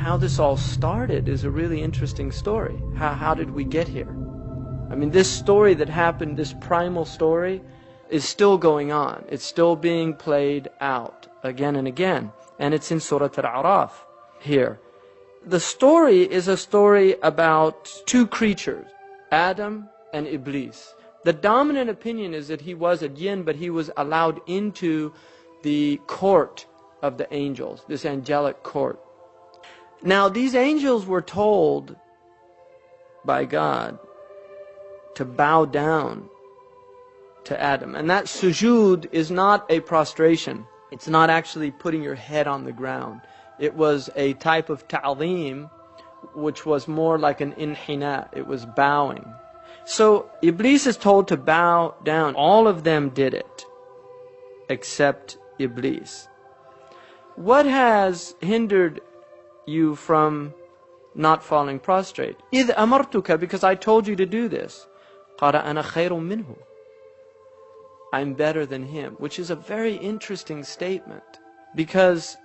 how this all started is a really interesting story. How did we get here? I mean, this story that happened, this primal story, is still going on. It's still being played out again and again. And it's in Surah Al-A'raf here. The story is a story about two creatures, Adam and Ibliis. The dominant opinion is that he was a jinn, but he was allowed into the court of the angels, this angelic court. Now, these angels were told by God to bow down to Adam. And that sujood is not a prostration. It's not actually putting your head on the ground. It was a type of ta'zeem, which was more like an inhina. It was bowing. So Ibliis is told to bow down. All of them did it, except Ibliis. What has hindered you from not falling prostrate? إِذْ أَمَرْتُكَ, because I told you to do this. قَالَ أَنَا خَيْرٌ مِّنْهُ, I'm better than him, which is a very interesting statement. Because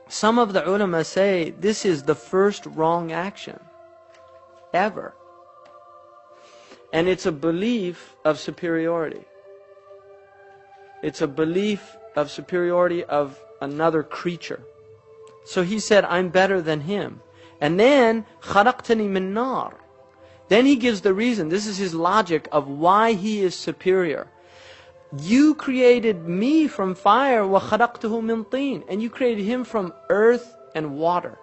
some of the ulama say this is the first wrong action ever. And it's a belief of superiority. It's a belief of superiority of another creature. So he said, I'm better than him. And then, خَلَقْتَنِي مِن نَارٍ. Then he gives the reason. This is his logic of why he is superior. You created me from fire, وَخَلَقْتُهُ مِن طِينٍ. And you created him from earth and water.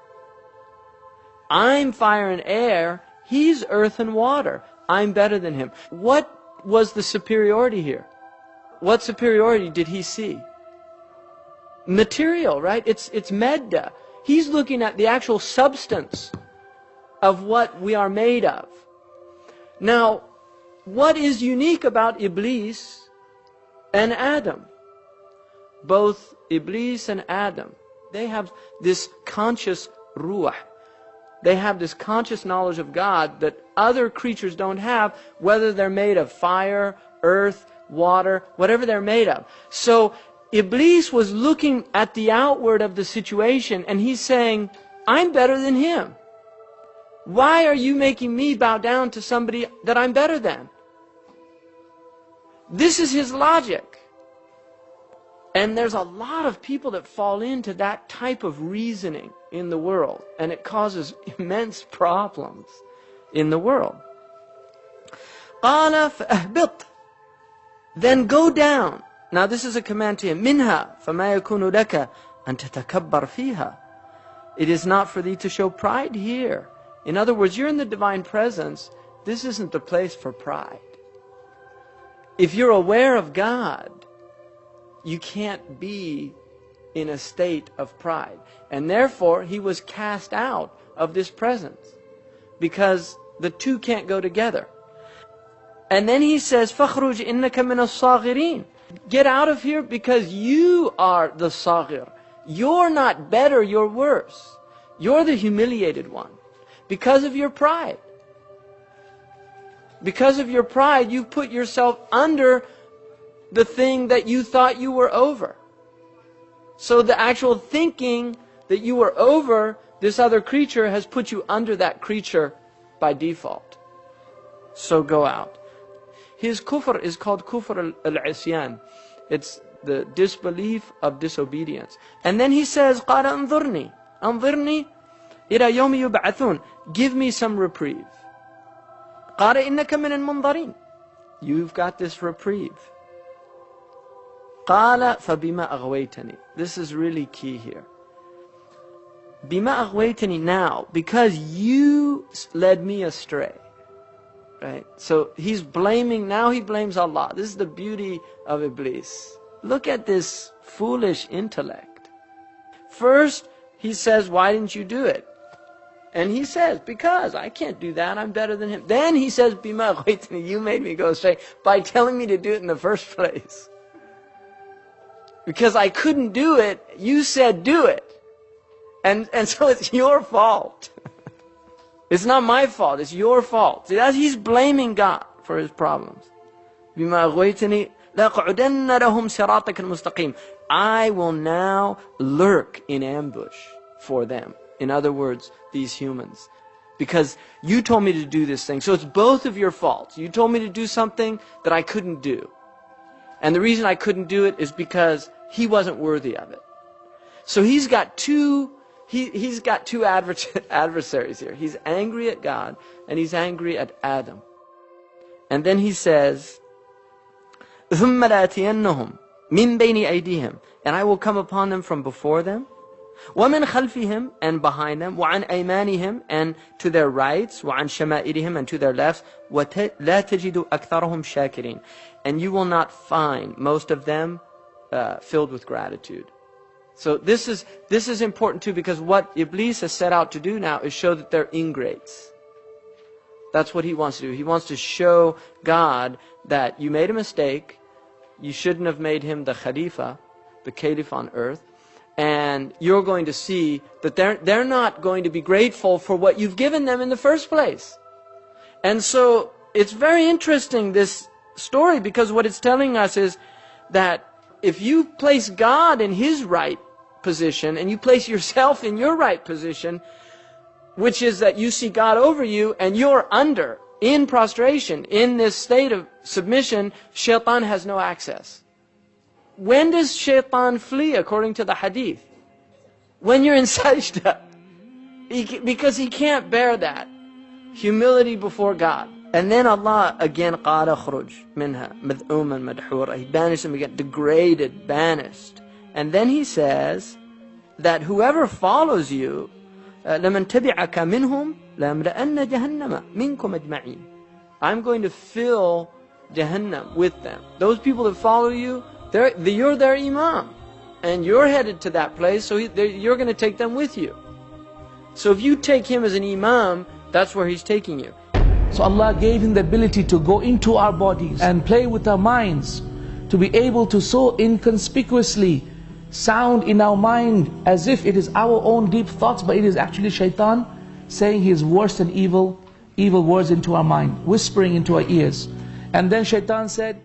I'm fire and air. He's earth and water. I'm better than him. What was the superiority here? What superiority did he see? Material, right? It's madda. He's looking at the actual substance of what we are made of. Now, what is unique about Ibliis and Adam? Both Ibliis and Adam, they have this conscious ruh. They have this conscious knowledge of God that other creatures don't have, whether they're made of fire, earth, water, whatever they're made of. So Ibliis was looking at the outward of the situation and he's saying, I'm better than him. Why are you making me bow down to somebody that I'm better than? This is his logic. And there's a lot of people that fall into that type of reasoning in the world. And it causes immense problems in the world. قَالَ فَأَهْبِطْ. Then go down. Now this is a command to him. مِنْهَا فَمَا يَكُونُ لَكَ أَن تَتَكَبَّرْ فِيهَا. It is not for thee to show pride here. In other words, you're in the divine presence. This isn't the place for pride. If you're aware of God, you can't be in a state of pride. And therefore, he was cast out of this presence. Because the two can't go together. And then he says, فَخْرُجْ إِنَّكَ مِنَ الصَّاغِرِينَ. Get out of here because you are the saghir. You're not better, you're worse. You're the humiliated one. Because of your pride. Because of your pride, you put yourself under the thing that you thought you were over. So the actual thinking that you were over this other creature has put you under that creature by default. So go out. His kufr is called kufr al-isyan. It's the disbelief of disobedience. And then he says, قَالَ أَنظُرْنِي أَنظِرْنِي إِلَى يَوْمِ يُبْعَثُونَ. Give me some reprieve. قَالَ إِنَّكَ مِنَ الْمُنظَرِينَ. You've got this reprieve. قَالَ فَبِمَا أَغْوَيْتَنِي. This is really key here. بِمَا أَغْوَيْتَنِي. Now, because you led me astray. Right? So he's blaming, now he blames Allah. This is the beauty of Ibliis. Look at this foolish intellect. First, he says, why didn't you do it? And he says, because I can't do that, I'm better than him. Then he says, Bima aghwaytani, you made me go astray by telling me to do it in the first place. Because I couldn't do it, you said do it. And so it's your fault. It's not my fault, it's your fault. See, he's blaming God for his problems. بِمَا أَغْوَيْتَنِي لَأَقْعُدَنَّ لَهُمْ صِرَاطَكَ الْمُسْتَقِيمَ. I will now lurk in ambush for them. In other words, these humans. Because you told me to do this thing. So it's both of your faults. You told me to do something that I couldn't do. And the reason I couldn't do it is because he wasn't worthy of it. So he's got two adversaries here. He's angry at God and he's angry at Adam. And then he says, ثُمَّ لَأَتِيَنَّهُمْ مِنْ بَيْنِ أَيْدِيهِمْ, and I will come upon them from before them, وَمِنْ خَلْفِهِمْ, and behind them, وَعَنْ أَيْمَانِهِمْ, and to their rights, وَعَنْ شَمَائِلِهِمْ, and to their lefts, وَلَا تَجِدُ أَكْثَرَهُمْ شَاكِرِينَ, and you will not find most of them filled with gratitude. So this is important too, because what Ibliis has set out to do now is show that they're ingrates. That's what he wants to do. He wants to show God that you made a mistake, you shouldn't have made him the Khalifa, the Caliph on earth, and you're going to see that they're not going to be grateful for what you've given them in the first place. And so it's very interesting, this story, because what it's telling us is that if you place God in his right position and you place yourself in your right position, which is that you see God over you and you're under, in prostration, in this state of submission, shaitan has no access. When does shaitan flee according to the hadith? When you're in sajda. Because he can't bear that. Humility before God. And then Allah again, قَالَ خُرُجْ مِنْهَا مَذْءُومًا مَدْحُورًا. He banished them again, degraded, banished. And then he says that whoever follows you, لَمَنْ تَبِعَكَ مِنْهُمْ لَأَمْلَأَنَّ جَهَنَّمَ مِنْكُمْ أَجْمَعِينَ. I'm going to fill Jahannam with them. Those people that follow you, you're their imam. And you're headed to that place, so you're going to take them with you. So if you take him as an imam, that's where he's taking you. So Allah gave him the ability to go into our bodies and play with our minds, to be able to so inconspicuously sound in our mind as if it is our own deep thoughts, but it is actually shaitan saying his worst and evil words into our mind, whispering into our ears. And then shaitan said,